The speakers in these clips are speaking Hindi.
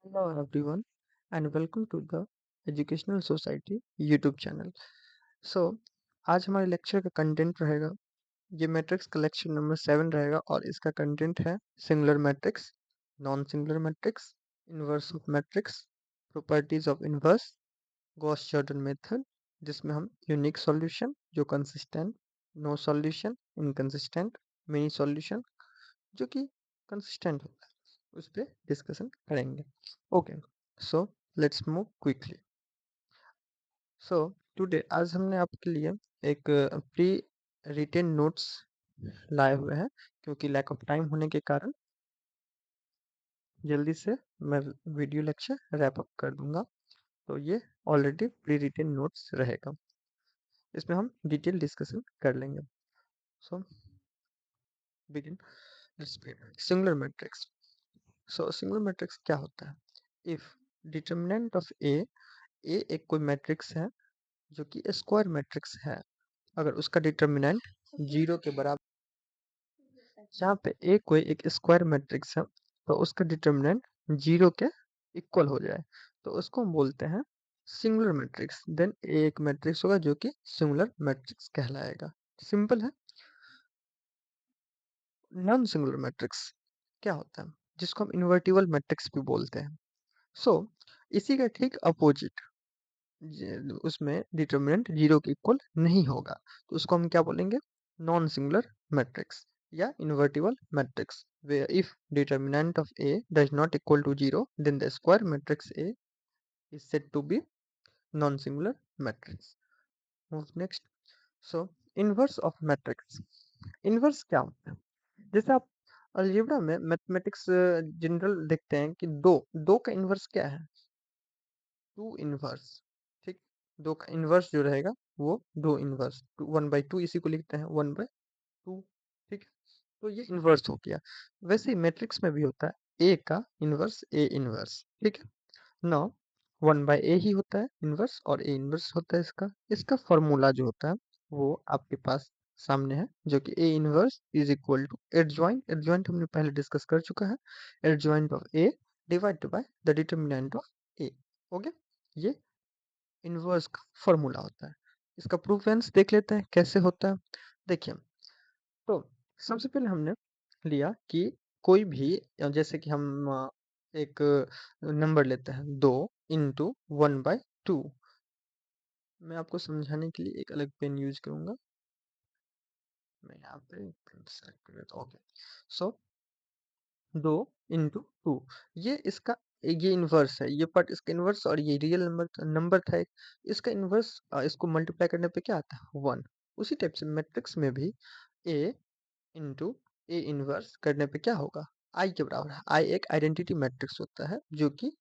Hello everyone and welcome to the Educational Society YouTube चैनल। सो आज हमारे लेक्चर का कंटेंट रहेगा, ये मैट्रिक्स का लेक्चर नंबर 7 रहेगा और इसका कंटेंट है singular matrix, non singular matrix, inverse of matrix, properties of inverse, Gauss Jordan method, जिसमें हम यूनिक सॉल्यूशन जो consistent, no solution, inconsistent, mini solution जो कि कंसिस्टेंट होता है उस पर डिस्कशन करेंगे। Okay, so let's move quickly. So today आज हमने आपके लिए एक प्री रिटेन नोट्स लाए हुए हैं, क्योंकि लैक ऑफ टाइम होने के कारण जल्दी से मैं वीडियो लेक्चर रैप अप कर दूंगा। तो ये ऑलरेडी प्री रिटेन नोट्स रहेगा, इसमें हम डिटेल डिस्कशन कर लेंगे। सो बिगिन सिंगुलर मैट्रिक्स। सो सिंगुलर मैट्रिक्स क्या होता है? इफ डिटर्मिनेंट ऑफ ए एक कोई मैट्रिक्स है जो कि स्क्वायर मैट्रिक्स है, अगर उसका डिटर्मिनेंट 0 के बराबर, जहाँ पे ए कोई एक स्क्वायर मैट्रिक्स है तो उसका डिटर्मिनेंट 0 के इक्वल हो जाए तो उसको हम बोलते हैं सिंगुलर मैट्रिक्स। देन ए एक मैट्रिक्स होगा जो कि सिंगुलर मैट्रिक्स कहलाएगा। सिंपल है। नॉन सिंगुलर मैट्रिक्स क्या होता है? जिसको हम इन्वर्टिबल मैट्रिक्स भी बोलते हैं। सो इसी का ठीक अपोजिट, उसमें डिटर्मिनेंट 0 के इक्वल नहीं होगा तो उसको हम क्या बोलेंगे? नॉन सिंगुलर मैट्रिक्स या invertible matrix, where if determinant of A does not equal to 0 then the square matrix A is said to be non-singular matrix. Move next. So inverse of matrix, inverse क्या होता है? जैसे आप अलजेब्रा में मैथमेटिक्स जनरल देखते हैं कि दो दो का इनवर्स क्या है? Two inverse. ठीक, दो का इनवर्स जो रहेगा वो दो इनवर्स, 1/2 इसी को लिखते हैं 1/2। ठीक है, तो ये इनवर्स हो गया। वैसे ही मैट्रिक्स में भी होता है ए का इनवर्स ए इनवर्स। ठीक है, नौ 1/a ही होता है इनवर्स और ए इनवर्स होता है इसका। इसका फॉर्मूला जो होता है वो आपके पास सामने है, जो कि A inverse is equal to adjoint, adjoint हमने पहले डिस्कस कर चुका है, adjoint of A divide by the determinant of A. Okay, ये इनवर्स का फॉर्मूला होता है। इसका प्रूफेंस देख लेते हैं कैसे होता है। देखिए, तो सबसे पहले हमने लिया कि कोई भी जैसे कि हम एक नंबर लेते हैं 2 इंटू 1/2। मैं आपको समझाने के लिए एक अलग पेन यूज करूंगा। मैं यहाँ पे पेन सेलेक्ट कर लेता हूँ। ओके, सो 2 इंटू 2, ये इसका, ये इन्वर्स है, ये पार्ट इसका इन्वर्स और ये रियल नंबर नंबर था एक, इसका इन्वर्स, इसको मल्टीप्लाई करने पे क्या आता है? 1। उसी टाइप से मैट्रिक्स में भी ए इंटू ए इनवर्स करने पे क्या होगा? आई के बराबर है। आई एक आइडेंटिटी मैट्रिक्स होता है जो कि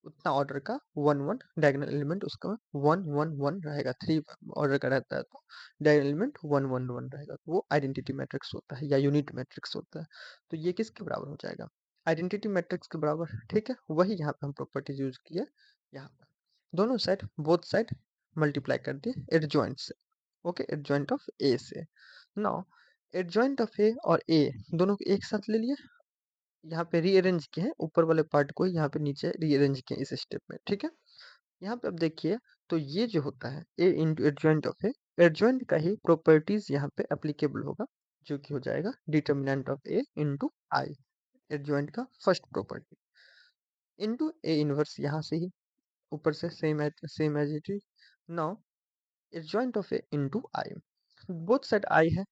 उतना ऑर्डर का 1 1 डायगोनल एलिमेंट उसका 1 1 1 रहेगा। 3 ऑर्डर का रहता है तो डायगोनल एलिमेंट 1 1 1 रहेगा, तो वो आइडेंटिटी मैट्रिक्स होता है या यूनिट मैट्रिक्स होता है। तो ये किसके बराबर हो जाएगा? आइडेंटिटी मैट्रिक्स के बराबर। ठीक है, वही यहाँ पे हम प्रॉपर्टीज यूज किए। यहाँ पर दोनों साइड, बोथ साइड मल्टीप्लाई कर दिए एडजॉइंट से। ओके, एडजॉइंट ऑफ ए से। नाउ एडजॉइंट ऑफ ए और ए दोनों को एक साथ ले लिए, यहाँ पे रीअरेंज किए हैं, ऊपर वाले पार्ट को यहाँ पे नीचे रीअरेंज किए इस स्टेप में। ठीक है, यहाँ पे अब देखिए, तो ये जो होता है A into adjoint of A, adjoint का ही प्रॉपर्टीज यहाँ पे एप्लीकेबल होगा, जो कि हो जाएगा determinant of A into I, adjoint का first property into A inverse, यहाँ से ही ऊपर से same as it is. Now adjoint of A into I, both side I है,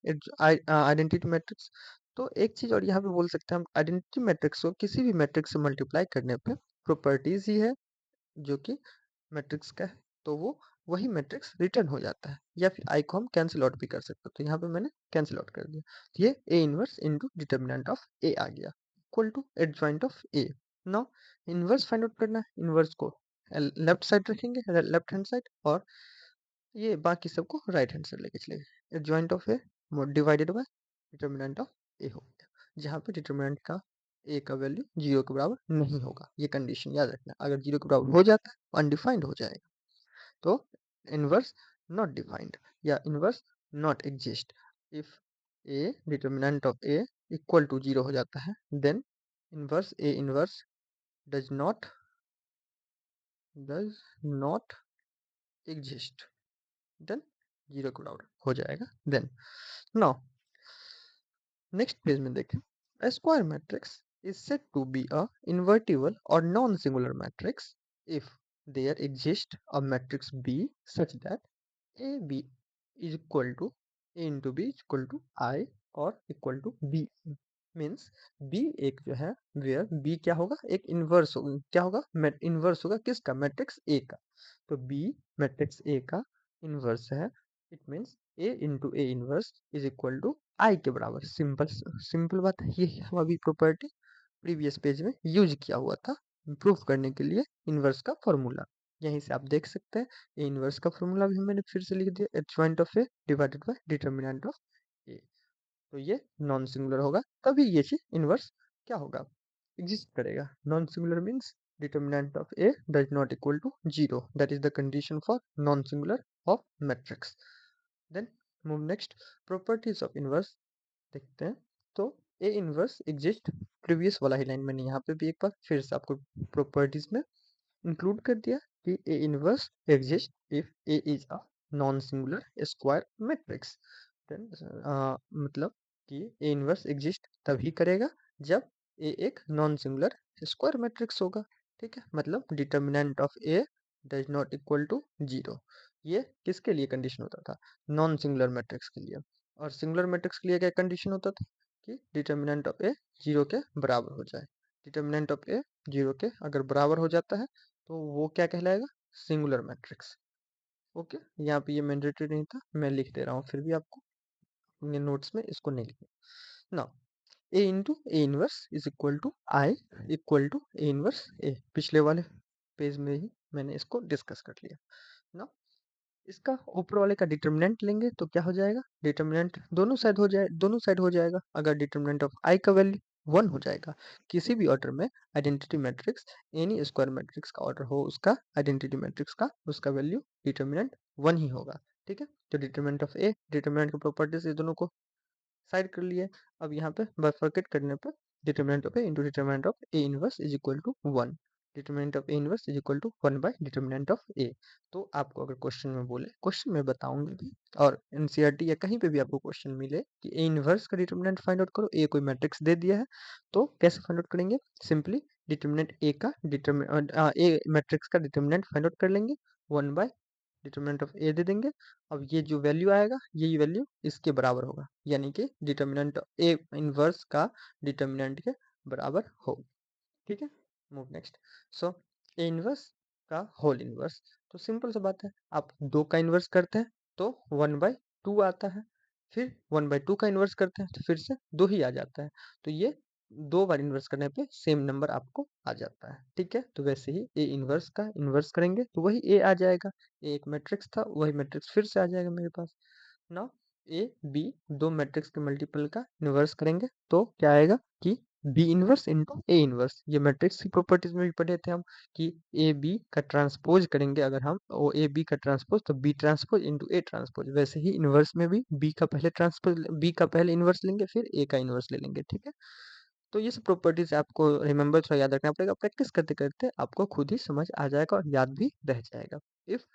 आइडेंटिटी मैट्रिक्स। तो एक चीज और यहाँ पे बोल सकते हैं हम, आइडेंटिटी मैट्रिक्स को किसी भी मैट्रिक्स से मल्टीप्लाई करने पे प्रॉपर्टीज ही है जो कि मैट्रिक्स का है, तो वो वही मैट्रिक्स रिटर्न हो जाता है, या फिर आई को हम कैंसिल आउट भी कर सकते हैं। तो यहाँ पे मैंने कैंसिल आउट कर दिया, तो ये A inverse into determinant of A आ गया equal to adjoint of A. Now inverse find out करना है, इनवर्स को लेफ्ट साइड रखेंगे, लेफ्ट हैंड साइड, और ये बाकी सबको राइट हैंड साइड लेके चलेगा। Adjoint of A divided by determinant of A हो गया, जहाँ पे डिटर्मिनेंट का ए का वैल्यू 0 के बराबर नहीं होगा। ये कंडीशन याद रखना, अगर 0 के बराबर हो जाता है अनडिफाइंड हो जाएगा, तो इनवर्स नॉट डिफाइंड या inverse not exist. If A determinant of A equal to 0 हो जाता है, then inverse A inverse does not does not exist, then zero के बराबर हो जाएगा। देन नाउ नेक्स्ट पेज में देखें, a square matrix is said to be a invertible or non-singular matrix if there exists a matrix B such that A B is equal to A into B is equal to I और equal to B means B एक जो है where B क्या होगा, एक इनवर्स होगा, क्या होगा, इनवर्स होगा किसका, मैट्रिक्स A का। तो B मैट्रिक्स A का इनवर्स है, it means A into A inverse is equal to I के बराबर। सिंपल सिंपल बात है, ये अभी प्रॉपर्टी प्रीवियस पेज में यूज किया हुआ था प्रूफ करने के लिए इनवर्स का फॉर्मूला। यहीं से आप देख सकते हैं, ए इनवर्स का फॉर्मूला भी मैंने फिर से लिख दिया, adjoint of A divided by determinant of A. तो ये नॉन सिंगुलर होगा, तभी ये चीज इनवर्स क्या होगा, एग्जिस्ट करेगा। Non singular means determinant of A does not equal to zero, that is the condition for non singular of matrix. Then move next, properties of inverse देखते हैं। तो ए इनवर्स एग्जिस्ट, प्रीवियस वाला ही लाइन मैंने यहाँ पे भी एक बार फिर से आपको प्रॉपर्टीज में इंक्लूड कर दिया कि A inverse exist if A is a non singular square matrix. Then मतलब कि ए इनवर्स एग्जिस्ट तभी करेगा जब ए एक नॉन सिंगुलर स्क्वायर मैट्रिक्स होगा। ठीक है, मतलब determinant of A does not equal to zero. ये किसके लिए कंडीशन होता था, नॉन सिंगुलर मैट्रिक्स के लिए। और सिंगुलर मैट्रिक्स के लिए क्या कंडीशन होता था कि डिटर्मिनेंट ऑफ ए जीरो के बराबर हो जाए। डिटर्मिनेंट ऑफ ए जीरो के अगर बराबर हो जाता है तो वो क्या कहलाएगा, सिंगुलर मैट्रिक्स। ओके, यहाँ पे ये मैंडेटरी नहीं था, मैं लिख दे रहा हूँ, फिर भी आपको अपने नोट्स में इसको नहीं लिखना। Now A into A inverse is equal to I equal to A inverse A, पिछले वाले पेज में ही मैंने इसको डिस्कस कर लिया ना। इसका ऊपर वाले का डिटर्मिनेंट लेंगे तो क्या हो जाएगा, डिटर्मिनेंट दोनों साइड हो जाएगा। अगर डिटर्मिनेंट ऑफ आई का वैल्यू 1 हो जाएगा, किसी भी ऑर्डर में identity matrix, N E square matrix का ऑर्डर हो उसका आइडेंटिटी मैट्रिक्स का, उसका वैल्यू डिटर्मिनेंट 1 ही होगा। ठीक है, तो डिटर्मिनेंट ऑफ ए, डिटर्मिनेंट की प्रॉपर्टीज ये दोनों को साइड कर लिए। अब यहाँ पे बाइफरकेट करने पर determinant of A into determinant of A inverse is equal to 1, determinant of A inverse is equal to 1 by determinant of A. तो आपको अगर क्वेश्चन में बोले, क्वेश्चन में बताऊंगा भी, और एनसीईआरटी या कहीं पे भी आपको क्वेश्चन मिले कि ए इनवर्स का डिटर्मिनेंट फाइंड आउट करो, ए कोई मैट्रिक्स दे दिया है, तो कैसे फाइंड आउट करेंगे, सिंपली डिटर्मिनेंट ए का ए मैट्रिक्स का डिटर्मिनेंट फाइंड आउट कर लेंगे, 1 बाय डिटर्मिनेंट ऑफ ए दे देंगे। अब ये जो वैल्यू आएगा, यही वैल्यू इसके बराबर होगा, यानी कि डिटर्मिनेंट ए इनवर्स का डिटर्मिनेंट के बराबर होगा। ठीक है, मूव नेक्स्ट। सो ए इनवर्स का होल इनवर्स, तो सिंपल सा बात है, आप दो का इनवर्स करते हैं तो 1/2 आता है, फिर 1/2 का इनवर्स करते हैं तो फिर से 2 ही आ जाता है। तो ये 2 बार इन्वर्स करने पे सेम नंबर आपको आ जाता है। ठीक है, तो वैसे ही ए इन्वर्स का इन्वर्स करेंगे तो वही ए आ जाएगा, ए एक मैट्रिक्स था, वही मैट्रिक्स फिर से आ जाएगा मेरे पास। नाउ ए बी, दो मैट्रिक्स के मल्टीपल का इन्वर्स करेंगे तो क्या आएगा कि B inverse into A inverse. ये मैट्रिक्स की प्रॉपर्टीज में भी पढ़े थे हम कि ए बी का ट्रांसपोज करेंगे अगर हम, ओ ए बी का ट्रांसपोज तो B transpose into A transpose. वैसे ही इनवर्स में भी बी का पहले ट्रांसपोज, बी का पहले इनवर्स लेंगे फिर ए का इनवर्स ले लेंगे। ठीक है, तो ये सब प्रॉपर्टीज आपको रिमेंबर थोड़ा याद रखना पड़ेगा, प्रैक्टिस करते करते आपको खुद ही समझ आ जाएगा और याद भी रह जाएगा। If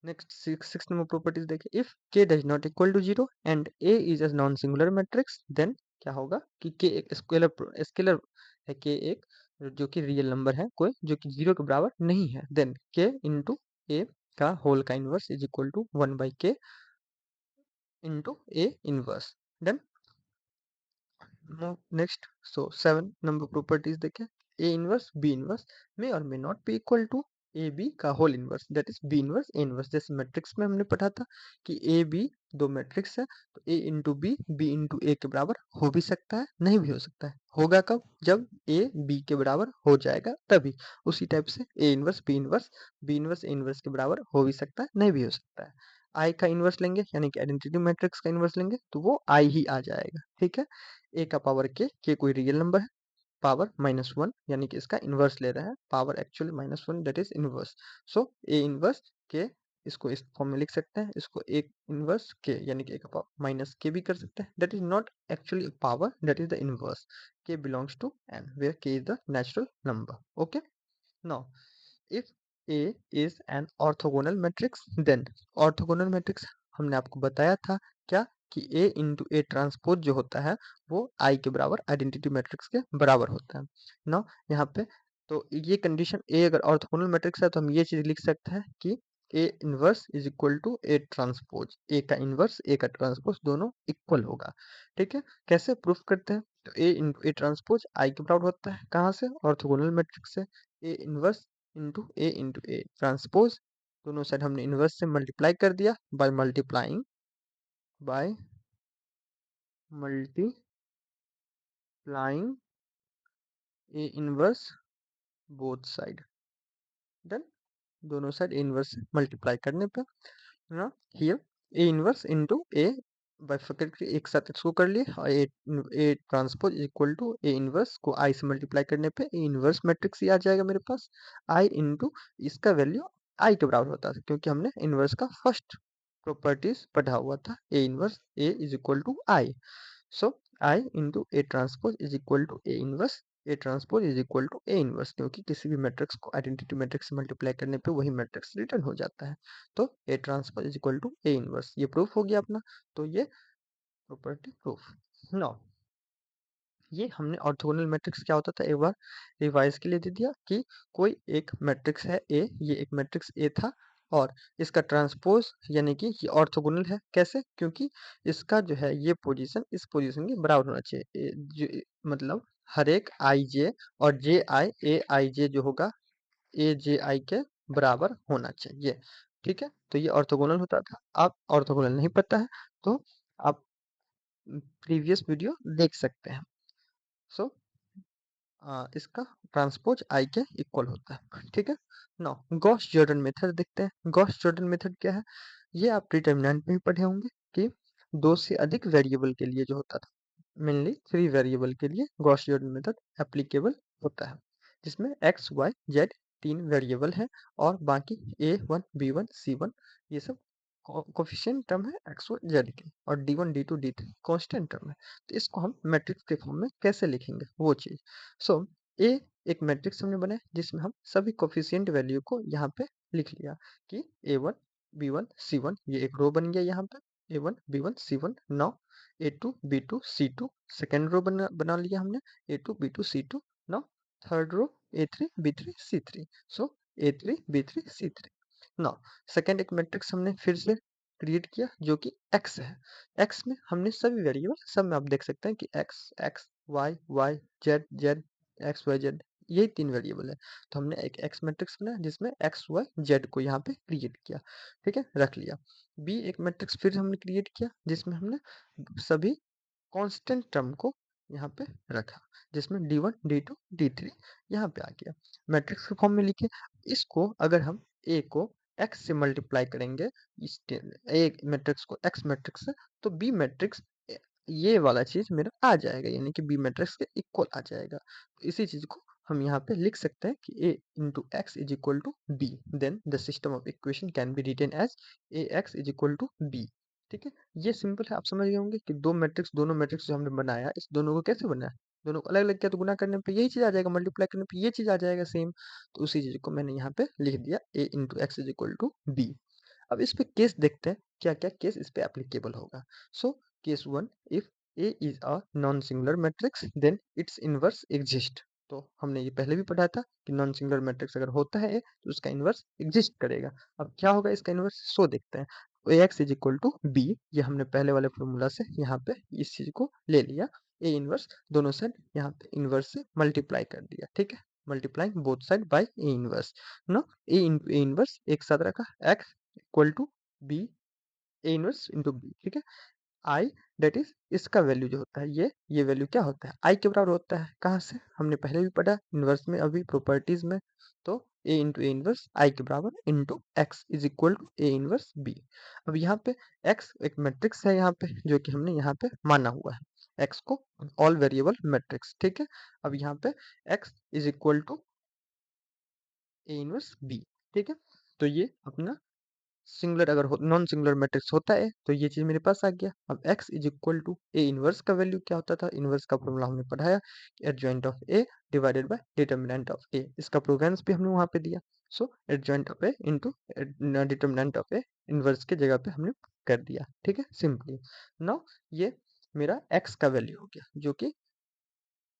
next six number properties देखिए, if K does not equal to zero and A is a non singular matrix, then क्या होगा कि के एक स्केलर स्केलर है, के एक जो कि रियल नंबर है कोई, जो कि जीरो के बराबर नहीं है, देन के इंटू ए का होल का inverse is equal to 1/k into A inverse. Then next, so 7 number properties देखें, A inverse B inverse may और may not be equal to A B का whole inverse, that is B inverse A inverse. जैसे मैट्रिक्स में हमने पढ़ा था कि ए बी दो मैट्रिक्स है, तो ए इंटू बी इंटू ए के बराबर हो भी सकता है, नहीं भी हो सकता है। होगा कब, जब ए बी के बराबर हो जाएगा तभी। उसी टाइप से A inverse B inverse A inverse के बराबर हो भी सकता है, नहीं भी हो सकता है। आई का इनवर्स लेंगे यानी कि आइडेंटिटी मैट्रिक्स का इनवर्स लेंगे तो वो आई ही आ जाएगा। ठीक है, ए का पावर के कोई रियल नंबर है, पावर -1 यानी कि इसका इनवर्स ले रहा है, power actually -1 that is inverse. So A inverse के, इसको इस फॉर्म में लिख सकते हैं, इसको ए इनवर्स के यानी कि ए का पावर माइनस के भी कर सकते हैं, that is not actually power, that is the inverse. के बिलोंग्स टू एन वेयर के is the natural number. Okay, now if A is an orthogonal matrix, then orthogonal matrix हमने आपको बताया था क्या कि A into A ट्रांसपोज जो होता है वो I के बराबर आइडेंटिटी मैट्रिक्स के बराबर होता है ना। यहाँ पे तो ये कंडीशन A अगर ऑर्थोगोनल मैट्रिक्स है तो हम ये चीज लिख सकते हैं कि A inverse is equal to A transpose, A का इनवर्स A का ट्रांसपोज दोनों इक्वल होगा। ठीक है, कैसे प्रूफ करते हैं? तो A into A transpose I के बराबर होता है, कहाँ से? ऑर्थोगोनल मैट्रिक्स से। A inverse into A transpose, दोनों साइड हमने इनवर्स से मल्टीप्लाई कर दिया by multiplying A inverse both side, then दोनों साइड ए इनवर्स से मल्टीप्लाई करने पे ना here A inverse into A bifurcate के एक साथ इसको कर लिए और A transpose equal to A inverse को आई से मल्टीप्लाई करने पे ए इनवर्स मैट्रिक्स ही आ जाएगा मेरे पास। आई इंटू इसका वैल्यू आई के बराबर होता है क्योंकि हमने इनवर्स का फर्स्ट प्रॉपर्टीज पढ़ा हुआ था, A inverse A is equal to I. So I into A transpose is equal to A inverse, A transpose is equal to A inverse, क्योंकि किसी भी मैट्रिक्स को आइडेंटिटी मैट्रिक्स से मल्टीप्लाई करने पे वही मैट्रिक्स रिटर्न हो जाता है। तो A transpose is equal to A inverse, ये प्रूफ हो गया अपना। तो ये प्रॉपर्टी प्रूफ। नाउ ये हमने ऑर्थोगोनल मैट्रिक्स क्या होता था एक बार रिवाइज के लिए दे दिया कि कोई एक मैट्रिक्स है ए, ये एक मैट्रिक्स ए था और इसका ट्रांसपोज यानी कि ये ऑर्थोगोनल है। कैसे? क्योंकि इसका जो है ये पोजीशन इस पोजीशन के बराबर होना चाहिए। मतलब हर एक आई जे और जे आई ए आई जे जो होगा ए जे आई के बराबर होना चाहिए। ठीक है, तो ये ऑर्थोगोनल होता था। आप ऑर्थोगोनल नहीं पता है तो आप प्रीवियस वीडियो देख सकते हैं। सो इसका ट्रांसपोज आई के इक्वल होता है। ठीक है, नाउ गॉस जॉर्डन मेथड देखते हैं। गॉस जॉर्डन मेथड क्या है? ये आप डिटरमिनेंट में भी पढ़े होंगे कि दो से अधिक वेरिएबल के लिए जो होता था, मेनली 3 वेरिएबल के लिए गॉस जॉर्डन मेथड एप्लीकेबल होता है, जिसमें एक्स वाई जेड 3 वेरिएबल है और बाकी a1 b1 c1 ये सब कोफिशिएंट टर्म है एक्स वाई जेड के, और d1 d2 d3 constant term है। तो इसको हम मैट्रिक्स के फॉर्म में कैसे लिखेंगे वो चीज। सो ए एक मैट्रिक्स हमने बनाया जिसमें हम सभी कोफिशिएंट वैल्यू को यहाँ पे लिख लिया कि a1 b1 c1, ये एक रो बन गया यहाँ पे a1 b1 c1। Now a2 b2 c2 second row बना लिया हमने a2 b2 c2। Now third row a3 b3 c3। So a3 b3 c3। Now second एक मैट्रिक्स हमने फिर से क्रिएट किया जो कि x है। x में हमने सभी वेरिएबल, सब में आप देख सकते हैं कि x x y y z z x y z यही 3 वेरिएबल है। तो हमने एक x मैट्रिक्स बनाया जिसमें x y z को यहाँ पे क्रिएट किया। ठीक है, रख लिया। b एक मैट्रिक्स फिर हमने क्रिएट किया जिसमें हमने सभी कांस्टेंट टर्म को यहाँ पे रखा, जिसमें d1 d2 d3 यहाँ पे आ गया। मैट्रिक्स के फॉर्म में लिखे। इसको अगर हम a को x से मल्टीप्लाई करेंगे, इस a मैट्रिक्स को x मैट्रिक्स से, तो b मैट्रिक्स ये वाला चीज मेरा आ जाएगा, यानी कि b मैट्रिक्स के इक्वल आ जाएगा। तो इसी चीज को हम यहाँ पे लिख सकते हैं कि a into x is equal to b, then the system of equation can be written as A x is equal to b. ठीक है, ये सिंपल है। आप समझ गए होंगे कि दोनों मैट्रिक्स जो हमने बनाया, इस दोनों को कैसे बनाया। दोनों को अलग अलग किया तो गुना करने पे यही चीज आ जाएगा, मल्टीप्लाई करने पे ये चीज आ जाएगा सेम। तो उसी चीज को मैंने यहाँ पे लिख दिया a into x is equal to b. अब इस पे केस देखते हैं क्या क्या केस इस पे एप्लीकेबल होगा। So case 1, if A is a non-singular matrix then its inverse exist। तो हमने ये पहले भी पढ़ा था कि नॉन सिंगुलर मैट्रिक्स अगर होता है A, तो उसका इन्वर्स एग्जिस्ट करेगा। अब क्या होगा इसका इन्वर्स, सो देखते हैं। Ax is equal to b, ये हमने पहले वाले फॉर्मूला से यहाँ पे इस चीज को ले लिया। A इन्वर्स दोनों साइड यहाँ पे इन्वर्स से मल्टीप्लाई कर दिया। ठीक है, multiplying both side by A inverse ना। A इंटू A इन्वर्स एक साथ रखा, x equal to b, A inverse into b. ठीक है, आई दैट इज इसका वैल्यू जो होता है ये वैल्यू क्या होता है, आई के बराबर होता है। कहाँ से? हमने पहले भी पढ़ा इनवर्स में, अभी प्रॉपर्टीज में। तो ए इंटू ए इनवर्स आई के बराबर into x is equal to A inverse b. अब यहाँ पे एक्स एक मैट्रिक्स है यहाँ पे जो कि हमने यहाँ पे माना हुआ है, एक्स को ऑल वेरिएबल मैट्रिक्स। ठीक है, अब यहाँ पे x is equal to A inverse b. ठीक है, तो ये अपना सिंगुलर अगर नॉन सिंगुलर मैट्रिक्स होता है तो ये चीज मेरे पास आ गया। अब x is equal to A inverse का वैल्यू क्या होता था, इनवर्स का फॉर्मूला हमने पढ़ाया, adjoint of A divided by determinant of A, इसका प्रूवेंस भी हमने वहां पे दिया। So adjoint of A into determinant of A inverse की जगह पे हमने कर दिया, ठीक है, सिंपली। नाउ ये मेरा x का वैल्यू हो गया, जो कि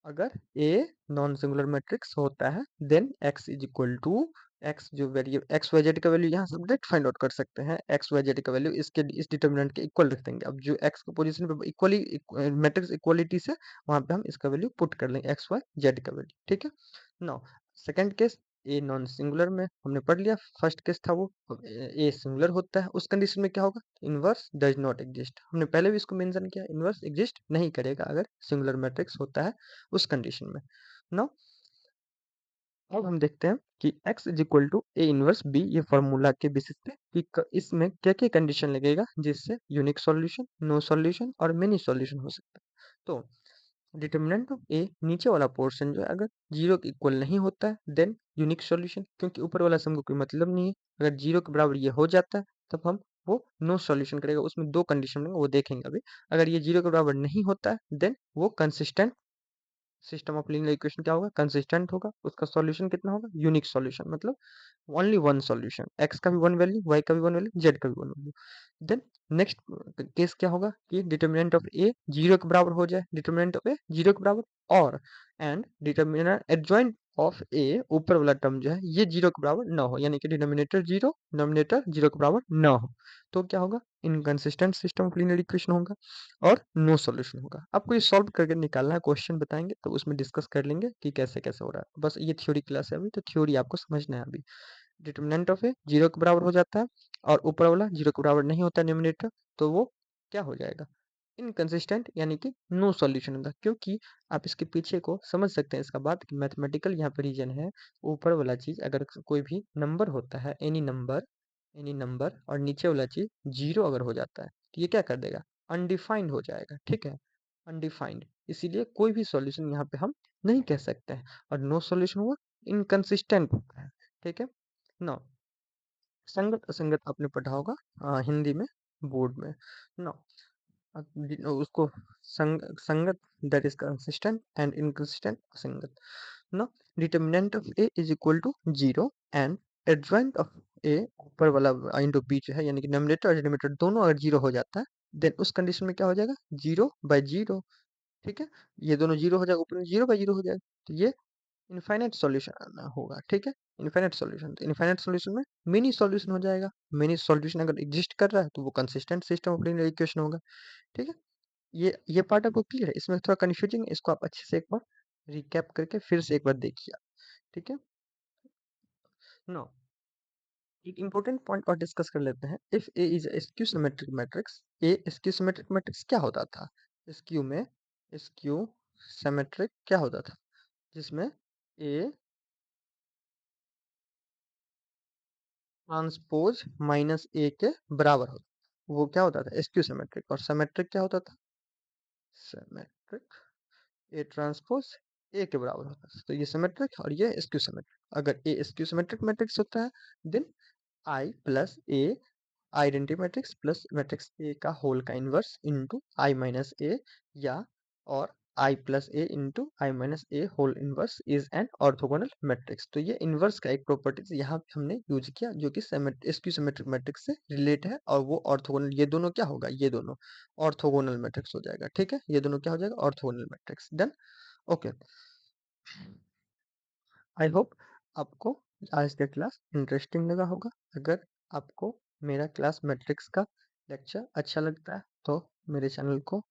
अगर A नॉन सिंगुलर मैट्रिक्स होता है then x is equal to x, जो वैल्यू x y z का वैल्यू यहाँ सब डायरेक्ट फाइंड आउट कर सकते हैं, x y z का वैल्यू इसके इस डिटर्मिनेंट के इक्वल रख देंगे। अब जो x की पोजीशन पे इक्वली मैट्रिक्स इक्वालिटी से वहां पे हम इसका वैल्यू पुट कर लेंगे, x y z का वैल्यू, ठीक है। Now second case, a non singular में हमने पढ़ लिया, फर्स्ट केस था वो। ए सिंगुलर होता है उस कंडीशन में क्या होगा, इनवर्स डज नॉट एग्जिस्ट, हमने पहले भी इसको मेंशन किया, इनवर्स एग्जिस्ट नहीं करेगा अगर सिंगुलर मैट्रिक्स होता है उस कंडीशन में। नाउ अब हम देखते हैं कि x is equal to A inverse b, ये फॉर्मूला के बेसिस पे कि इसमें क्या क्या कंडीशन लगेगा जिससे यूनिक सॉल्यूशन, नो सॉल्यूशन और मेनी सॉल्यूशन हो सकता है। तो डिटर्मिनेंट ऑफ ए, नीचे वाला पोर्शन जो है अगर जीरो के इक्वल नहीं होता है देन यूनिक सॉल्यूशन, क्योंकि ऊपर वाला से हमको कोई मतलब नहीं है, अगर जीरो के बराबर ये हो जाता है तब हम वो नो सॉल्यूशन करेगा, उसमें दो कंडीशन होंगे वो देखेंगे अभी। अगर ये जीरो के बराबर नहीं होता है देन वो consistent system of linear equation क्या होगा, कंसिस्टेंट होगा, उसका सॉल्यूशन कितना होगा, यूनिक सॉल्यूशन, मतलब ओनली वन सॉल्यूशन, एक्स का भी वन वैल्यू, वाई का भी वन वैल्यू, जेड का भी one value. Then next case क्या होगा कि डिटर्मिनेंट ऑफ ए जीरो के बराबर हो जाए, डिटर्मिनेंट ऑफ ए जीरो के बराबर, और and determinant adjoint of A, ऊपर वाला टर्म जो है ये जीरो के बराबर ना हो, यानी कि डिनोमिनेटर जीरो, डिनोमिनेटर जीरो के बराबर ना हो, तो क्या होगा, inconsistent system of linear equation होगा और नो सॉल्यूशन होगा। आपको ये सॉल्व करके निकालना है, क्वेश्चन बताएंगे तो उसमें डिस्कस कर लेंगे कि कैसे कैसे हो रहा है, बस ये थ्योरी क्लास है अभी, तो थ्योरी आपको समझना है अभी। डिटर्मिनेंट ऑफ ए जीरो के बराबर हो जाता है और ऊपर वाला जीरो के बराबर नहीं होता न्यूमिनेटर, तो वो क्या हो जाएगा, इनकंसिस्टेंट, यानी कि नो सॉल्यूशन होगा। क्योंकि आप इसके पीछे को समझ सकते हैं इसका बात कि मैथमेटिकल यहाँ पे रीजन है, ऊपर वाला चीज अगर कोई भी नंबर होता है, एनी नंबर और नीचे वाला चीज जीरो अगर हो जाता है तो ये क्या कर देगा, अनडिफाइंड हो जाएगा, ठीक है, अनडिफाइंड, इसीलिए कोई भी सॉल्यूशन यहाँ पे हम नहीं कह सकते हैं, और नो सॉल्यूशन हुआ, इनकंसिस्टेंट होता है, ठीक है। नो संगत असंगत आपने पढ़ा होगा हिंदी में, बोर्ड में। नो उसको संगत, that is consistent, and inconsistent असंगत। No determinant of A is equal to zero and adjoint of A, ऊपर वाला इंटू बी जो है, यानी कि डिनोमिनेटर और डिनोमिनेटर दोनों अगर जीरो हो जाता है देन उस कंडीशन में क्या हो जाएगा, जीरो बाय जीरो, ठीक है, ये दोनों जीरो हो जाएगा, ऊपर में जीरो बाय जीरो हो जाएगा, तो ये इनफाइनाइट सॉल्यूशन होगा, ठीक है, इनफाइनाइट सॉल्यूशन, तो इनफाइनाइट सॉल्यूशन में मिनी सॉल्यूशन हो जाएगा, मिनी सॉल्यूशन अगर एग्जिस्ट कर रहा है तो वो consistent system of linear equation होगा, ठीक है। ये पार्ट आपको क्लियर है, इसमें थोड़ा कंफ्यूजिंग है, इसको आप अच्छे से एक बार रिकैप करके फिर से एक बार देखिए, ठीक है। नो एक इंपॉर्टेंट पॉइंट और डिस्कस कर लेते हैं, if A is skew symmetric matrix, A skew symmetric matrix क्या होता था, स्क्यू में स्क्यू सिमेट्रिक क्या होता था, जिसमें ए ट्रांसपोज माइनस ए के बराबर होता, वो क्या होता था, स्क्यू सिमेट्रिक, और सिमेट्रिक क्या होता था, सिमेट्रिक ए ट्रांसपोज ए के बराबर होता है, तो ये सिमेट्रिक और ये स्क्यू सिमेट्रिक। अगर ए स्क्यू सिमेट्रिक मैट्रिक्स होता है then I plus A identity matrix plus matrix A का होल का inverse into I minus A, या और I plus A into I minus A whole inverse is an orthogonal matrix. तो ये इनवर्स का एक प्रॉपर्टीज यहाँ पे हमने यूज किया जो कि स्क्यू सिमेट्रिक मैट्रिक्स से रिलेट है, और वो ऑर्थोगोनल, ये दोनों क्या होगा, ये दोनों ऑर्थोगोनल मैट्रिक्स हो जाएगा, ठीक है, ये दोनों क्या हो जाएगा, orthogonal matrix, done, okay. I hope आपको आज का क्लास इंटरेस्टिंग लगा होगा। अगर आपको मेरा क्लास मैट्रिक्स का लेक्चर अच्छा लगता है तो मेरे चैनल को,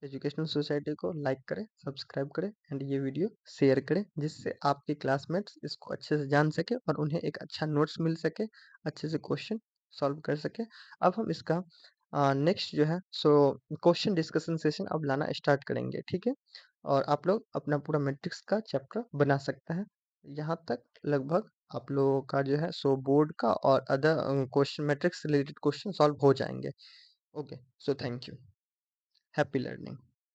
एजुकेशनल सोसाइटी को लाइक करें, सब्सक्राइब करें एंड ये वीडियो शेयर करें, जिससे आपके क्लासमेट्स इसको अच्छे से जान सके और उन्हें एक अच्छा नोट्स मिल सके, अच्छे से क्वेश्चन सॉल्व कर सके। अब हम इसका नेक्स्ट जो है सो क्वेश्चन डिस्कशन सेशन अब लाना स्टार्ट करेंगे, ठीक है, और आप लोग अपना पूरा मैट्रिक्स का चैप्टर बना सकते हैं। यहाँ तक लगभग आप लोगों का जो है सो बोर्ड का और other question matrix related question solve हो जाएंगे। Okay, so thank you, happy learning.